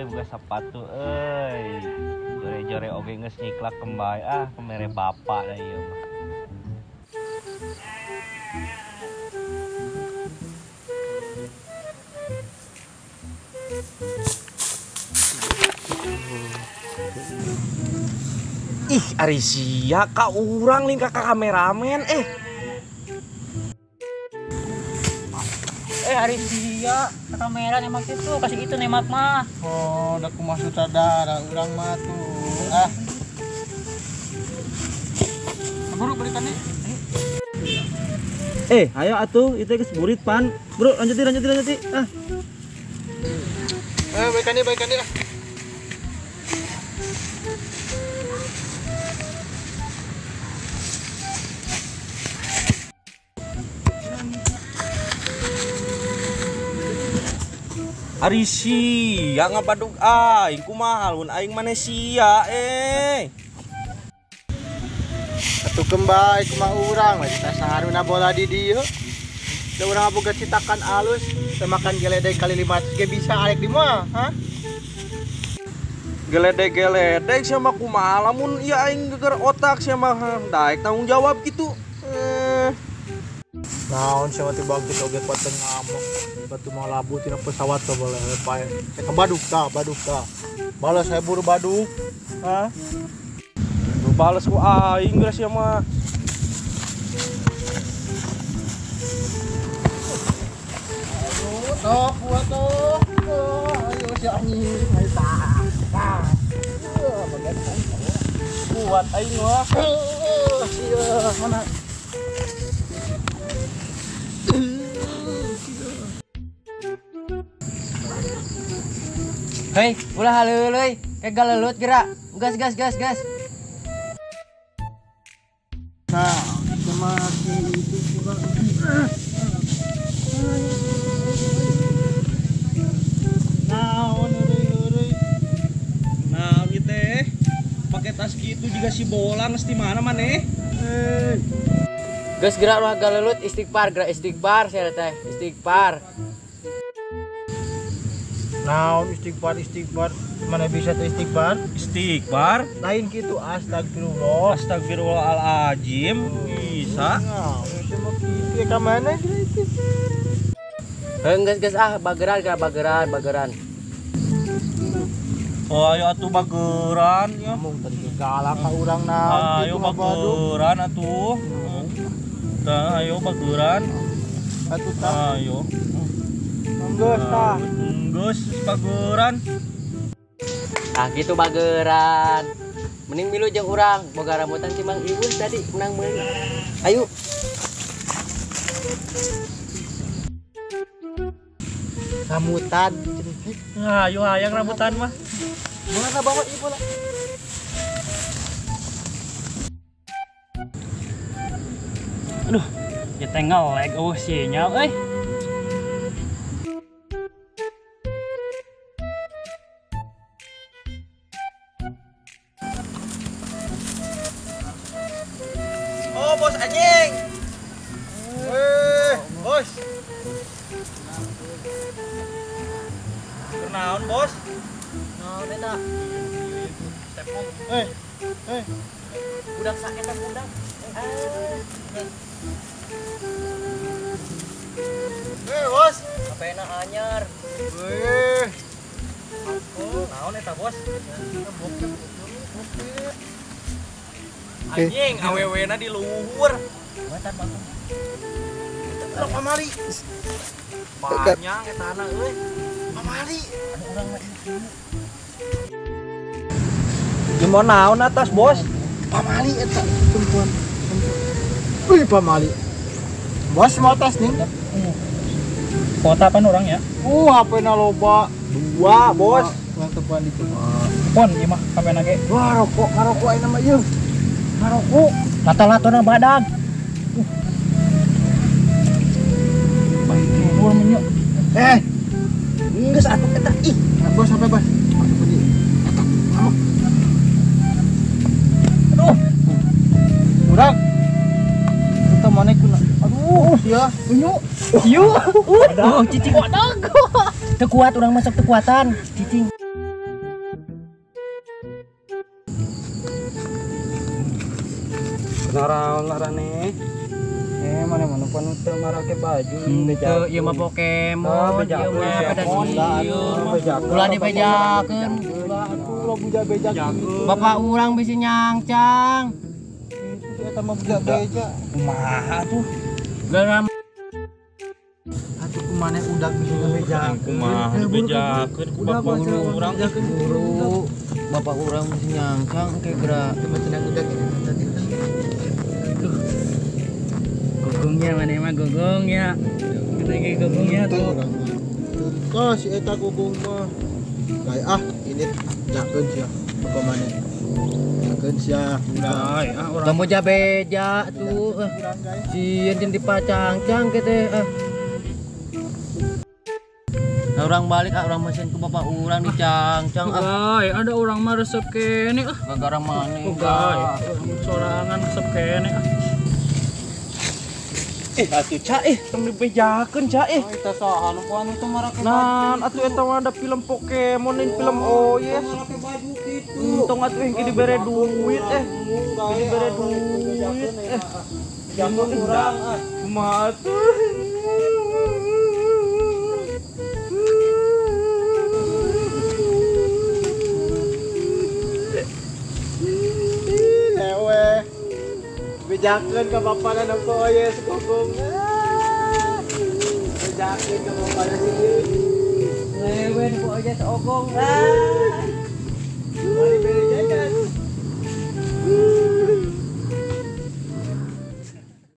buka sepatu jore-jore oge geus nyiklak kembali kemere bapak da ieu mah. Ih, ari sia ka urang lingkah ka kameramen Hari sia kamera nemak itu kasih itu nemak mah. Oh, udah kumaha sutradara urang mah tuh. Buru belikan nih. Ayo atuh itu geus burit pan. Bro, lanjuti. Balikan nih. Ari sia ngabadug aing kumaha mun aing mane sia Atuh kembali kumaha urang mah kita saharuna bola di dieu. Da urang boga citakan alus, teu makan geledeg kali 500 ge bisa arek di moal, ha? geledeg sia mah kumaha lamun ieu aing geger otak sia mah daek tanggung jawab gitu. Naon sia teh bagus oge kuat ngamuk. Batu mau labu tina pesawat tuh boleh pae. Eta baduk tah. Balas saya buru baduk. Ha? Lu bales ku aing geus sia mah. Sok buat tuh. Ayo si anjing, ayo tah. Kuat aing mah. Sia mana? Hei, ulah haleuleui, galelut gerak. Gas. Nah, semati itu juga. Naon euy. Nah, ieu teh pake tas gitu juga si bola geus di mana maneh? Gas gerak ulah galelut istighfar saya teh. Istighfar. Naon istighfar mana bisa teh istighfar? Istighfar? Lain gitu astagfirullah. Astagfirullahaladzim. Bisa. Nah, semua kitu ka mana gitu. Gas bageran. Oh, ayo atuh bageran ya. Mung tadi galak ka urang naon Ayo kitu mah baduk. bageran atuh. Tah, ayo bageran. Atuh tah. Ayo. Geus tah. Geus bageran. Gitu bageran. Mending milu jeung urang, boga rambutan si Mang Iwus tadi menang meuli. Ayo. Rambutan. Ayo hayang rambutan mah. Bola bawa ieu bola. Aduh, ya teh ngelag sinyal euy. Oh, bos anjing. Bos. Kenaon, bos? Naon eta? Budak sakit kan budak. Bos. Apena anyar. Naon eta, bos? Anjing, awewena di luhur. Wetan bakal. Lah pamali. Panjang etana euy. Pamali. Ada orang mah di sini. Gimana naon atas, bos? Pamali eta perempuan. Wih, pamali. Bos mau tes nih. Kota pan orang ya? HP-na loba. 2, bos. Yang tepan di Pon ieu mah kamera ge. Wah, ngarokok ayeuna mah ieu. Ngarokok. Lata-latona badag. Baik luhur menyo. Geus atuh eta. Ih, bos sampai bos. Aduh. Urang. Kita mana kuna. Aduh, sia. Unyu. Cicing. Teu kuat urang masak teu kuatan. Cicing. Lara-larane. Mana-mana panuntut marake baju. Itu ieu mah Pokemon, beja ieu mah pada sieu. bejakeun. Ulah dibejakeun. Atuh buja beja Bapak urang bisi nyangcang. itu eta mah buja beja. Kumaha tuh? Garam Atuh kumaneh udak bisa beja. Kumaha dibejakeun ku bapak urang. buru. Bapak urang bisi nyangcang kayak gerak. Cuma cenah udak tadi. Gugungnya mana mah gugungnya. Lagi gugungnya tuh. Kok si eta gugung mah. Kayak ini jakeun sia. Apa maneh? Jakeun sia urang. Ay, orang Kamu beja tuh. Urang guys. Sieun jeung dipacangcang teh. Orang balik orang mesin ke bapak urang dicangcang. Ay, ada orang mah resep kene Gara-gara maneh. Sorangan resep kene atuh ca tong dibejakeun ca Eta saha nu anu teh marake Nah, atuh eta mah ada film Pokemon dan film Oyes. baju kitu. Untung atuh yang dibere duit dibere duit Jangan urang kumaha tuh. Lewe. Bejakeun ka bapana na ko oyes gugung. Bejakeun ka bapana si Lewe di pokoknya seogong.